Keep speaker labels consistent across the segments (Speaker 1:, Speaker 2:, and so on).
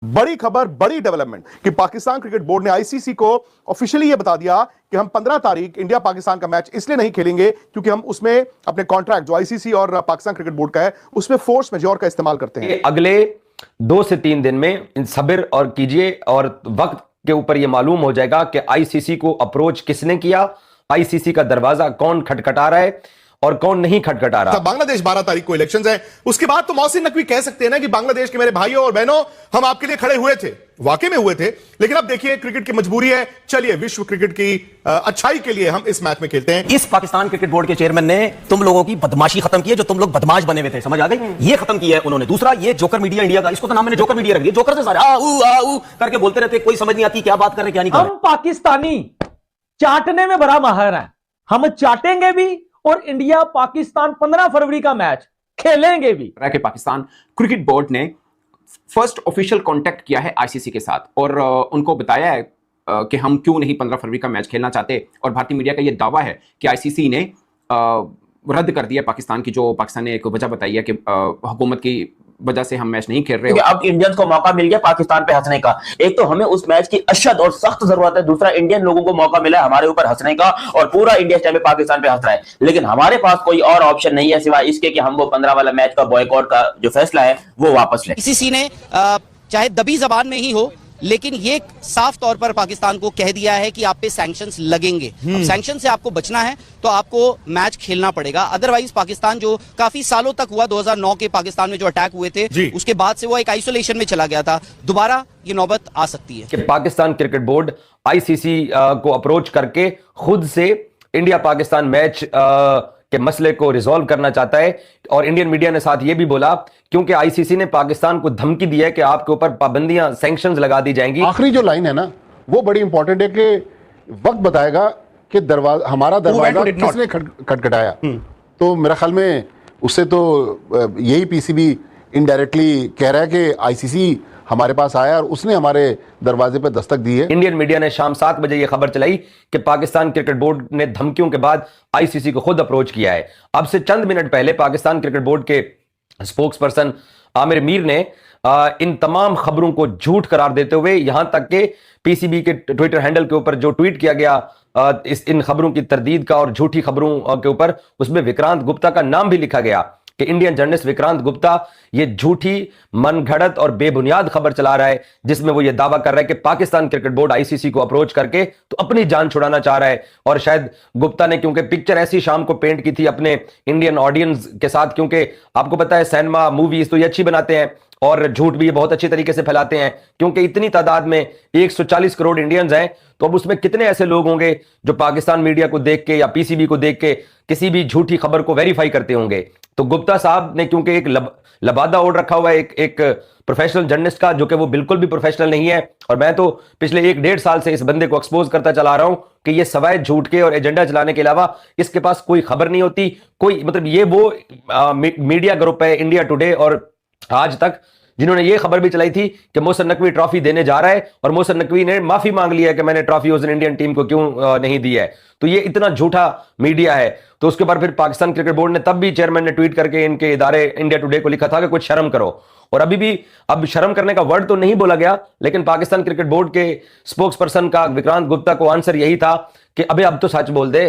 Speaker 1: बड़ी खबर, बड़ी डेवलपमेंट कि पाकिस्तान क्रिकेट बोर्ड ने आईसीसी को ऑफिशियली यह बता दिया कि हम 15 तारीख इंडिया पाकिस्तान का मैच इसलिए नहीं खेलेंगे क्योंकि हम उसमें अपने कॉन्ट्रैक्ट जो आईसीसी और पाकिस्तान क्रिकेट बोर्ड का है उसमें फोर्स मेजोर का इस्तेमाल करते हैं।
Speaker 2: अगले 2 से 3 दिन में इन सब्र और कीजिए और वक्त के ऊपर यह मालूम हो जाएगा कि आईसीसी को अप्रोच किसने किया, आईसीसी का दरवाजा कौन खटखटा रहा है और कौन नहीं खटखटा रहा।
Speaker 1: बांग्लादेश 12 तारीख को इलेक्शंस है, उसके बाद तो मोहसिन नकवी कह सकते हैं ना कि बांग्लादेश के मेरे भाइयों और बहनों हम आपके लिए खड़े हुए थे, वाकई में हुए थे, लेकिन अब देखिए क्रिकेट की मजबूरी है, चलिए विश्व क्रिकेट की अच्छाई के लिए हम इस मैच में खेलते हैं।
Speaker 3: इस पाकिस्तान क्रिकेट बोर्ड के चेयरमैन ने तुम लोगों की बदमाशी खत्म की है, जो तुम लोग बदमाश बने हुए थे, समझ आ गई, ये खत्म किया है उन्होंने। दूसरा, ये जोकर मीडिया इंडिया का, इसको तो नाम मैंने जोकर मीडिया रख दिया। जोकर से सारे आऊ करके बोलते रहते, कोई समझ नहीं आती क्या बात कर रहे क्या नहीं कर रहे।
Speaker 4: हम पाकिस्तानी चाटने में बड़ा माहिर हैं, हम चाटेंगे भी और इंडिया पाकिस्तान 15 फरवरी का मैच खेलेंगे भी।
Speaker 5: कि पाकिस्तान क्रिकेट बोर्ड ने फर्स्ट ऑफिशियल कांटेक्ट किया है आईसीसी के साथ और उनको बताया है कि हम क्यों नहीं 15 फरवरी का मैच खेलना चाहते, और भारतीय मीडिया का यह दावा है कि आईसीसी ने रद्द कर दिया पाकिस्तान की, जो पाकिस्तान ने एक वजह बताई है कि हुकूमत की वजह से हम मैच नहीं खेल रहे।
Speaker 6: अब इंडियंस को मौका मिल गया पाकिस्तान पे हंसने का। एक तो हमें उस मैच की अशद और सख्त जरूरत है, दूसरा इंडियन लोगों को मौका मिला है हमारे ऊपर हंसने का, और पूरा इंडिया इस टाइम पे पाकिस्तान पे हंस रहा है। लेकिन हमारे पास कोई और ऑप्शन नहीं है सिवाय इसके कि हम वो 15 वाला मैच का बॉयकॉट का जो फैसला है वो वापस लें।
Speaker 7: आईसीसी ने चाहे दबी जबान में ही हो, लेकिन ये साफ तौर पर पाकिस्तान को कह दिया है कि आप पे सैंक्शंस लगेंगे। अब सैंक्शन से आपको बचना है तो आपको मैच खेलना पड़ेगा, अदरवाइज पाकिस्तान जो काफी सालों तक हुआ, 2009 के पाकिस्तान में जो अटैक हुए थे उसके बाद से वो एक आइसोलेशन में चला गया था, दोबारा ये नौबत आ सकती है
Speaker 2: कि पाकिस्तान क्रिकेट बोर्ड आईसीसी को अप्रोच करके खुद से इंडिया पाकिस्तान मैच के मसले को रिजॉल्व करना चाहता है। और इंडियन मीडिया ने साथ ये भी बोला क्योंकि आईसीसी ने पाकिस्तान को धमकी दी है कि आपके ऊपर पाबंदियां, सैंक्शंस लगा दी जाएंगी।
Speaker 8: आखिरी जो लाइन है ना वो बड़ी इंपॉर्टेंट है कि वक्त बताएगा कि हमारा दरवाजा किसने खटखटाया। तो मेरा ख्याल में उससे तो यही पीसीबी इनडायरेक्टली कह रहा है कि आईसीसी हमारे पास आया और उसने हमारे दरवाजे पर दस्तक दी है।
Speaker 2: इंडियन मीडिया ने शाम 7 बजे यह खबर चलाई कि पाकिस्तान क्रिकेट बोर्ड ने धमकियों के बाद आईसीसी को खुद अप्रोच किया है। अब से चंद मिनट पहले पाकिस्तान क्रिकेट बोर्ड के स्पोक्स पर्सन आमिर मीर ने इन तमाम खबरों को झूठ करार देते हुए यहां तक के पीसीबी के ट्विटर हैंडल के ऊपर जो ट्वीट किया गया इन खबरों की तरदीद का और झूठी खबरों के ऊपर, उसमें विक्रांत गुप्ता का नाम भी लिखा गया कि इंडियन जर्नलिस्ट विक्रांत गुप्ता ये झूठी, मनगढ़ंत और बेबुनियाद खबर चला रहा है, जिसमें वो ये दावा कर रहा है कि पाकिस्तान क्रिकेट बोर्ड आईसीसी को अप्रोच करके तो अपनी जान छुड़ाना चाह रहा है। और शायद गुप्ता ने क्योंकि पिक्चर ऐसी शाम को पेंट की थी अपने इंडियन ऑडियंस के साथ, क्योंकि आपको पता है सिनेमा मूवीज तो ये अच्छी बनाते हैं और झूठ भी ये बहुत अच्छी तरीके से फैलाते हैं, क्योंकि इतनी तादाद में 140 करोड़ इंडियंस हैं, तो अब उसमें कितने ऐसे लोग होंगे जो पाकिस्तान मीडिया को देख के या पीसीबी को देख के किसी भी झूठी खबर को वेरीफाई करते होंगे। तो गुप्ता साहब ने क्योंकि एक लबादा ओढ़ रखा हुआ है एक प्रोफेशनल जर्नलिस्ट का, जो कि वो बिल्कुल भी प्रोफेशनल नहीं है, और मैं तो पिछले 1-1.5 साल से इस बंदे को एक्सपोज करता चला रहा हूं कि ये सवाए झूठ के और एजेंडा चलाने के अलावा इसके पास कोई खबर नहीं होती, कोई मतलब ये वो मीडिया ग्रुप है इंडिया टुडे और आज तक जिन्होंने ये खबर भी चलाई थी कि मोहसिन नकवी ट्रॉफी देने जा रहा है, और मोहसिन नकवी ने माफी मांग लिया है कि मैंने ट्रॉफी उस दिन इंडियन टीम को क्यों नहीं दी है। तो ये इतना झूठा मीडिया है। तो उसके बाद फिर पाकिस्तान क्रिकेट बोर्ड ने तब भी चेयरमैन ने ट्वीट करके इनके इदारे इंडिया टुडे को लिखा था कि कुछ शर्म करो, और अभी भी अब शर्म करने का वर्ड तो नहीं बोला गया, लेकिन पाकिस्तान क्रिकेट बोर्ड के स्पोक्स पर्सन का विक्रांत गुप्ता को आंसर यही था कि अबे अब तो सच बोल दे।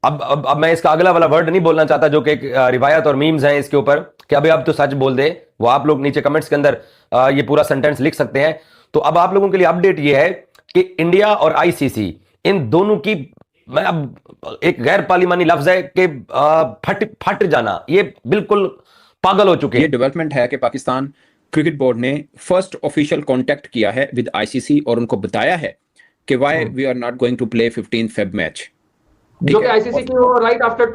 Speaker 2: अब मैं इसका अगला वाला वर्ड नहीं बोलना चाहता जो कि एक रिवायत और मीम्स हैं इसके ऊपर कि अबे अब तो सच बोल दे, वो आप लोग नीचे कमेंट्स के अंदर ये पूरा सेंटेंस लिख सकते हैं। तो अब आप लोगों के लिए अपडेट ये है कि इंडिया और आईसीसी इन दोनों की, मैं अब एक गैर पार्लिमानी लफ्ज है कि फट जाना, ये बिल्कुल पागल हो चुके हैं।
Speaker 5: ये डेवलपमेंट है कि पाकिस्तान क्रिकेट बोर्ड ने फर्स्ट ऑफिशियल कांटेक्ट किया है विद आईसीसी और उनको बताया है कि why we are not going to play 15 Feb match,
Speaker 9: जो कि आईसीसी की वो राइट आफ्टर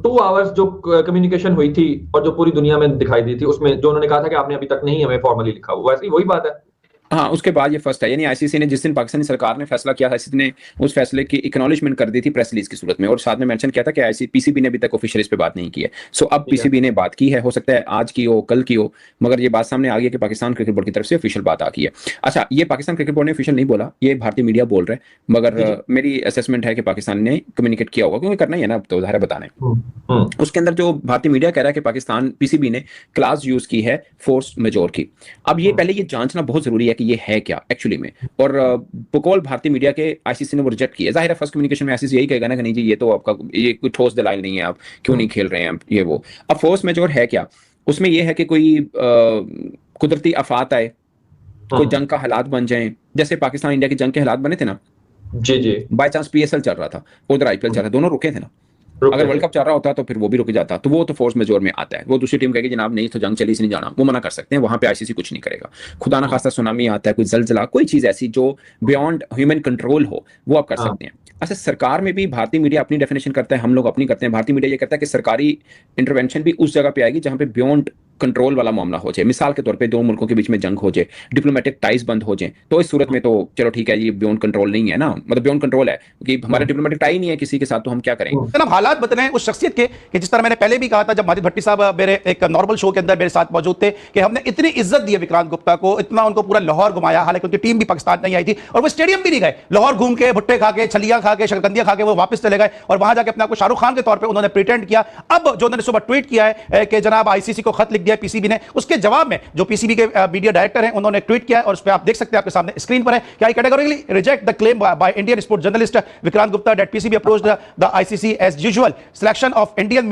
Speaker 9: 2 आवर्स जो कम्युनिकेशन हुई थी और जो पूरी दुनिया में दिखाई दी थी, उसमें जो उन्होंने कहा था कि आपने अभी तक नहीं हमें फॉर्मली लिखा, वैसे ही वही बात है।
Speaker 5: हाँ, उसके बाद ये फर्स्ट है, यानी आईसीसी ने जिस दिन पाकिस्तानी सरकार ने फैसला किया, आईसीसी ने उस फैसले की एक्नॉलेजमेंट कर दी थी प्रेस रिलीज की सूरत में, और साथ में मेंशन किया था कि पीसीबी ने अभी तक ऑफिशियल इस पे बात नहीं की है। सो अब पीसीबी ने बात की है, हो सकता है आज की हो, कल की हो, मगर ये बात सामने आ गई है कि पाकिस्तान क्रिकेट बोर्ड की तरफ से ऑफिशियल बात आ गई है। अच्छा, ये पाकिस्तान क्रिकेट बोर्ड ने ऑफिशियल नहीं बोला, ये भारतीय मीडिया बोल रहा है, मगर मेरी असेसमेंट है कि पाकिस्तान ने कम्युनिकेट किया होगा, क्योंकि करना ही है ना, अब तो ज़ाहिर बताने। उसके अंदर जो भारतीय मीडिया कह रहा है कि पाकिस्तान पीसीबी ने क्लास यूज की है फोर्स मेजोर की। अब ये पहले ये जांचना बहुत जरूरी है कि ये है क्या एक्चुअली में, और बकौल भारतीय मीडिया के आईसीसी ने वो रिजेक्ट किया। जाहिर है फर्स्ट कम्युनिकेशन में आईसीसी यही कहेगा ना कि नहीं जी, ये तो आपका ये कोई ठोस दलाइल नहीं है, आप क्यों नहीं खेल रहे हैं ये वो। अब फोर्स मेजोर है क्या, उसमें यह है कि कोई कुदरती आफात आए, कोई जंग का हालात बन जाए, जैसे पाकिस्तान इंडिया की जंग के हालात बने थे ना,
Speaker 9: जी
Speaker 5: बाय चांस पीएसएल चल रहा था, उधर आईपीएल चल रहा था, दोनों रुके थे ना। अगर वर्ल्ड कप चल रहा होता तो फिर वो भी रुक जाता, तो वो तो फोर्स मेजोर में आता है। वो दूसरी टीम कहेगी जनाब नहीं तो जंग चली, इसलिए नहीं जाना, वो मना कर सकते हैं, वहां पे आईसीसी कुछ नहीं करेगा। खुदा ना खास्ता सुनामी आता है, कोई जलजला, कोई चीज ऐसी जो बियॉन्ड ह्यूमन कंट्रोल हो, वो आप कर सकते हैं। अच्छा, सरकार में भी भारतीय मीडिया अपनी डेफिनेशन करता है, हम लोग अपनी करते हैं। भारतीय मीडिया ये कहता है कि सरकारी इंटरवेंशन भी उस जगह पे आएगी जहां पे बियॉन्ड कंट्रोल वाला मामला हो जाए। मिसाल के तौर पे दो मुल्कों के बीच में जंग हो जाए, डिप्लोमेटिक टाइज बंद हो जाए, तो इस सूरत में तो चलो ठीक है, ये बियॉन्ड कंट्रोल नहीं है ना, मतलब बियॉन्ड कंट्रोल है क्योंकि हमारे डिप्लोमेटिक टाई नहीं है किसी के साथ, तो हम क्या करेंगे।
Speaker 7: जनाब हालात बदले हैं उस शख्सियत के कि जिस तरह मैंने पहले भी कहा था, जब माजिद भट्टी साहब मेरे एक नॉर्मल शो के अंदर मेरे साथ मौजूद थे, कि हमने इतनी इज्जत दी है विक्रांत गुप्ता को, इतना उनको पूरा लाहौर घुमाया, हालांकि उनकी टीम भी पाकिस्तान नहीं आई थी, और वो स्टेडियम भी नहीं गए, लाहौर घूम के भुट्टे खा के, छलियां खा के, शकरकंदियां खा के वो वापस चले गए, और वहां जाके अपने आप को शाहरुख खान के तौर पर उन्होंने प्रिटेंड किया। अब जो उन्होंने सुबह ट्वीट किया है कि जनाब आईसीसी को खत लिख दिया पीसीबी ने, उसके जवाब में जो पीसीबी के मीडिया डायरेक्टर हैं उन्होंने ट्वीट किया है, और उस पर आप देख सकते हैं, आपके सामने स्क्रीन पर है कि I categorically reject the claim by Indian sports journalist Vikrant Gupta that PCB approached the ICC as usual. Section of Indian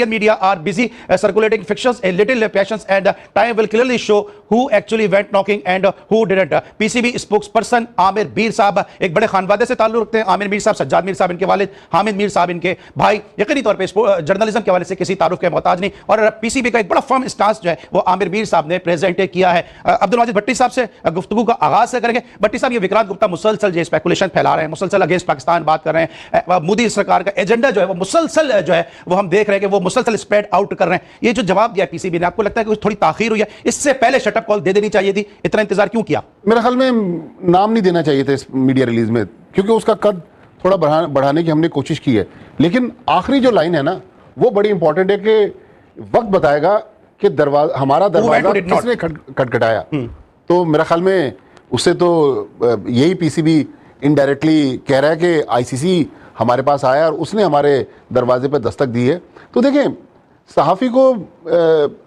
Speaker 7: media are busy circulating fictions, a little patience and time will clearly show who actually went knocking and who didn't। PCB spokesperson Aamir Mir साहब एक बड़े खानवादे से ताल्लुक रखते हैं। आमिर मीर साहब सज्जाद मीर साहब इनके वालिद, हामिद मीर साहब इनके भाई, यकीनी तौर पर जर्नलिज्म के हवाले से किसी तारुफ के मोहताज नहीं, और पीसीबी का एक बड़ा फर्म स्टांस जो है वो आमिर मीर साहब ने प्रेजेंट किया है। अब्दुल माजिद भट्टी साहब से गुफ्तगू का आगाज से करेंगे। भट्टी साहब, ये विक्रांत गुप्ता मुसलसल जो स्पेकुलेशन फैला रहे हैं, मुसलसल अगेंस्ट पाकिस्तान बात कर रहे हैं, मोदी सरकार का एजेंडा जो है वो मुसलसल जो है वो हम देख रहे हैं कि वो मुसलसल स्प्रेड आउट कर रहे हैं। ये जो जवाब दिया पीसीबी ने, आपको लगता है कि थोड़ी ताखीर हुई है? इससे पहले शटअप कॉल दे देनी चाहिए थी, इतना इंतजार क्यों किया?
Speaker 8: मेरे ख्याल में नाम नहीं देना चाहिए था इस मीडिया रिलीज में, क्योंकि उसका कद थोड़ा बढ़ाने की हमने कोशिश की है, लेकिन आखिरी जो लाइन है ना वो बड़ी इंपॉर्टेंट है कि वक्त बताएगा कि हमारा दरवाजा किसने खटखटाया। तो मेरा ख्याल में उससे तो यही पीसीबी इनडायरेक्टली कह रहा है कि आईसीसी हमारे पास आया और उसने हमारे दरवाजे पर दस्तक दी है। तो देखें, सहाफ़ी को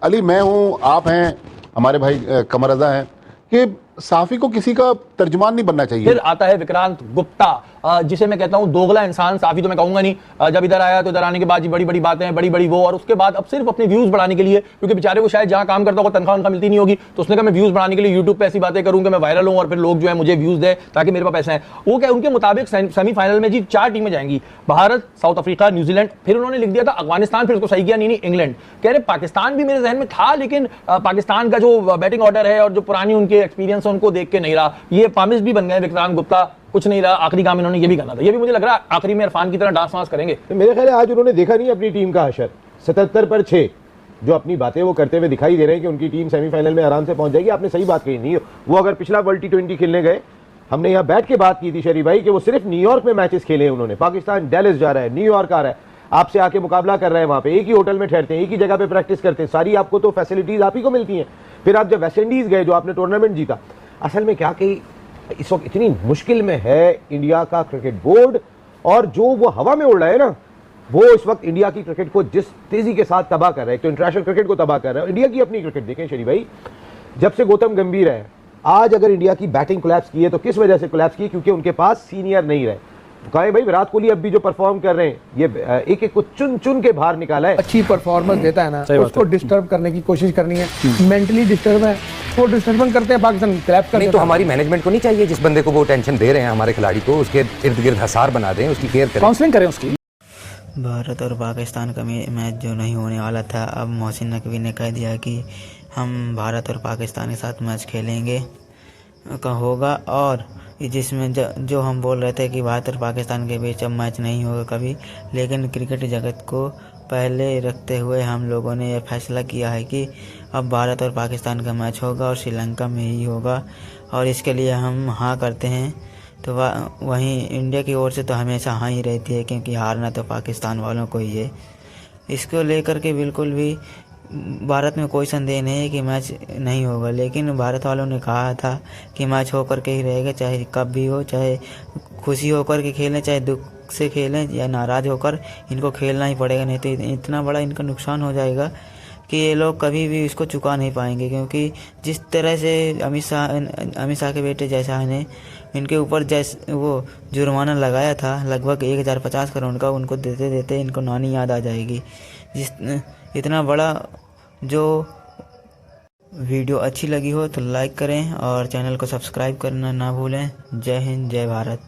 Speaker 8: अली मैं हूँ, आप हैं, हमारे भाई कमर रज़ा हैं, कि सहाफ़ी को किसी का तर्जुमान नहीं बनना चाहिए।
Speaker 4: फिर आता है विक्रांत गुप्ता, जिसे मैं कहता हूं दोगला इंसान। सहाफ़ी तो मैं कहूंगा नहीं, जब इधर आया तो इधर आने के बाद बड़ी बड़ी बातें, बड़ी बड़ी वो, और उसके बाद अब सिर्फ अपने व्यूज बढ़ाने के लिए, क्योंकि बेचारे को शायद जहां काम करता होगा तनख्वाह उनका मिलती नहीं होगी, तो उसने कहा मैं व्यूज बढ़ाने के लिए यूट्यूब पे ऐसी बातें करूं कि मैं वायरल हूं और फिर लोग जो है मुझे व्यूज दे ताकि मेरे पास पैसे हैं। वो क्या, उनके मुताबिक सेमीफाइनल में जी 4 टीमें जाएंगी, भारत, साउथ अफ्रीका, न्यूजीलैंड, फिर उन्होंने लिख दिया था अफगानिस्तान, फिर उसको सही किया नहीं इंग्लैंड। कह रहे पाकिस्तान भी मेरे जहन में था, लेकिन पाकिस्तान का जो बैटिंग ऑर्डर है और जो पुरानी उनके एक्सपीरियंस है उनको देख के नहीं रहा। ये पामिश भी बन गए विक्रांत गुप्ता, कुछ नहीं रहा, आखिरी काम इन्होंने ये भी करना था। ये भी मुझे लग रहा है आखिरी में इरफान की तरह डांस वांस करेंगे।
Speaker 10: तो मेरे ख्याल है आज उन्होंने देखा नहीं अपनी टीम का हशर, 77 पर 6 जो अपनी बातें वो करते हुए दिखाई दे रहे हैं कि उनकी टीम सेमीफाइनल में आराम से पहुंच जाएगी। आपने सही बात कही, नहीं वो अगर पिछला वर्ल्ड T20 खेलने गए, हमने यहाँ बैठ के बात की थी शरीफ भाई कि वो सिर्फ न्यूयॉर्क में मैचेस खेले हैं उन्होंने। पाकिस्तान डेलिस जा रहा है, न्यूयॉर्क आ रहा है, आपसे आके मुकाबला कर रहे हैं, वहां पे एक ही होटल में ठहरते हैं, एक ही जगह पे प्रैक्टिस करते हैं, सारी आपको तो फैसिलिटीज आप ही को मिलती हैं। फिर आप जब वेस्ट इंडीज गए, जो आपने टूर्नामेंट जीता, असल में क्या कि इस वक्त इतनी मुश्किल में है इंडिया का क्रिकेट बोर्ड, और जो वो हवा में उड़ रहा है ना, वो इस वक्त इंडिया की क्रिकेट को जिस तेजी के साथ तबाह कर रहा है, तो इंटरनेशनल क्रिकेट को तबाह कर रहा है। इंडिया की अपनी क्रिकेट देखें शरीफ भाई, जब से गौतम गंभीर है, आज अगर इंडिया की बैटिंग कोलैप्स की है तो किस वजह से कोलैप्स की? क्योंकि उनके पास सीनियर नहीं रहे। कहे भाई विराट कोहली अब भी जो परफॉर्म कर रहे हैं, ये एक एक को चुन चुन के बाहर निकाला है।
Speaker 11: अच्छी परफॉर्मेंस देता है ना, उसको डिस्टर्ब करने की कोशिश करनी है, मेंटली डिस्टर्ब है, वो डिस्टर्बन करते हैं, पाकिस्तान क्लैप करते हैं।
Speaker 12: तो हमारी मैनेजमेंट को नहीं चाहिए, जिस बंदे को वो टेंशन दे रहे हैं हमारे खिलाड़ी को, उसके इर्द गिर्द हसार बना दें, उसकी केयर करें,
Speaker 11: काउंसलिंग करें उसकी।
Speaker 13: भारत और पाकिस्तान का मैच जो नहीं होने वाला था, अब मोहसिन नकवी ने कह दिया कि हम भारत और पाकिस्तान के साथ मैच खेलेंगे का होगा, और जिसमें जो हम बोल रहे थे कि भारत और पाकिस्तान के बीच अब मैच नहीं होगा कभी, लेकिन क्रिकेट जगत को पहले रखते हुए हम लोगों ने यह फैसला किया है कि अब भारत और पाकिस्तान का मैच होगा और श्रीलंका में ही होगा, और इसके लिए हम हाँ करते हैं। तो वहीं इंडिया की ओर से तो हमेशा हाँ ही रहती है, क्योंकि हारना तो पाकिस्तान वालों को ही है। इसको लेकर के बिल्कुल भी भारत में कोई संदेह नहीं है कि मैच नहीं होगा, लेकिन भारत वालों ने कहा था कि मैच होकर के ही रहेगा, चाहे कब भी हो, चाहे खुशी होकर के खेलें, चाहे दुख से खेलें या नाराज़ होकर, इनको खेलना ही पड़ेगा, नहीं तो इतना बड़ा इनका नुकसान हो जाएगा कि ये लोग कभी भी इसको चुका नहीं पाएंगे। क्योंकि जिस तरह से अमित शाह के बेटे जय शाह ने इनके ऊपर जैसे वो जुर्माना लगाया था लगभग 1050 करोड़ का, उनको देते देते इनको नानी याद आ जाएगी। इतना बड़ा जो वीडियो अच्छी लगी हो तो लाइक करें और चैनल को सब्सक्राइब करना ना भूलें। जय हिंद, जय भारत।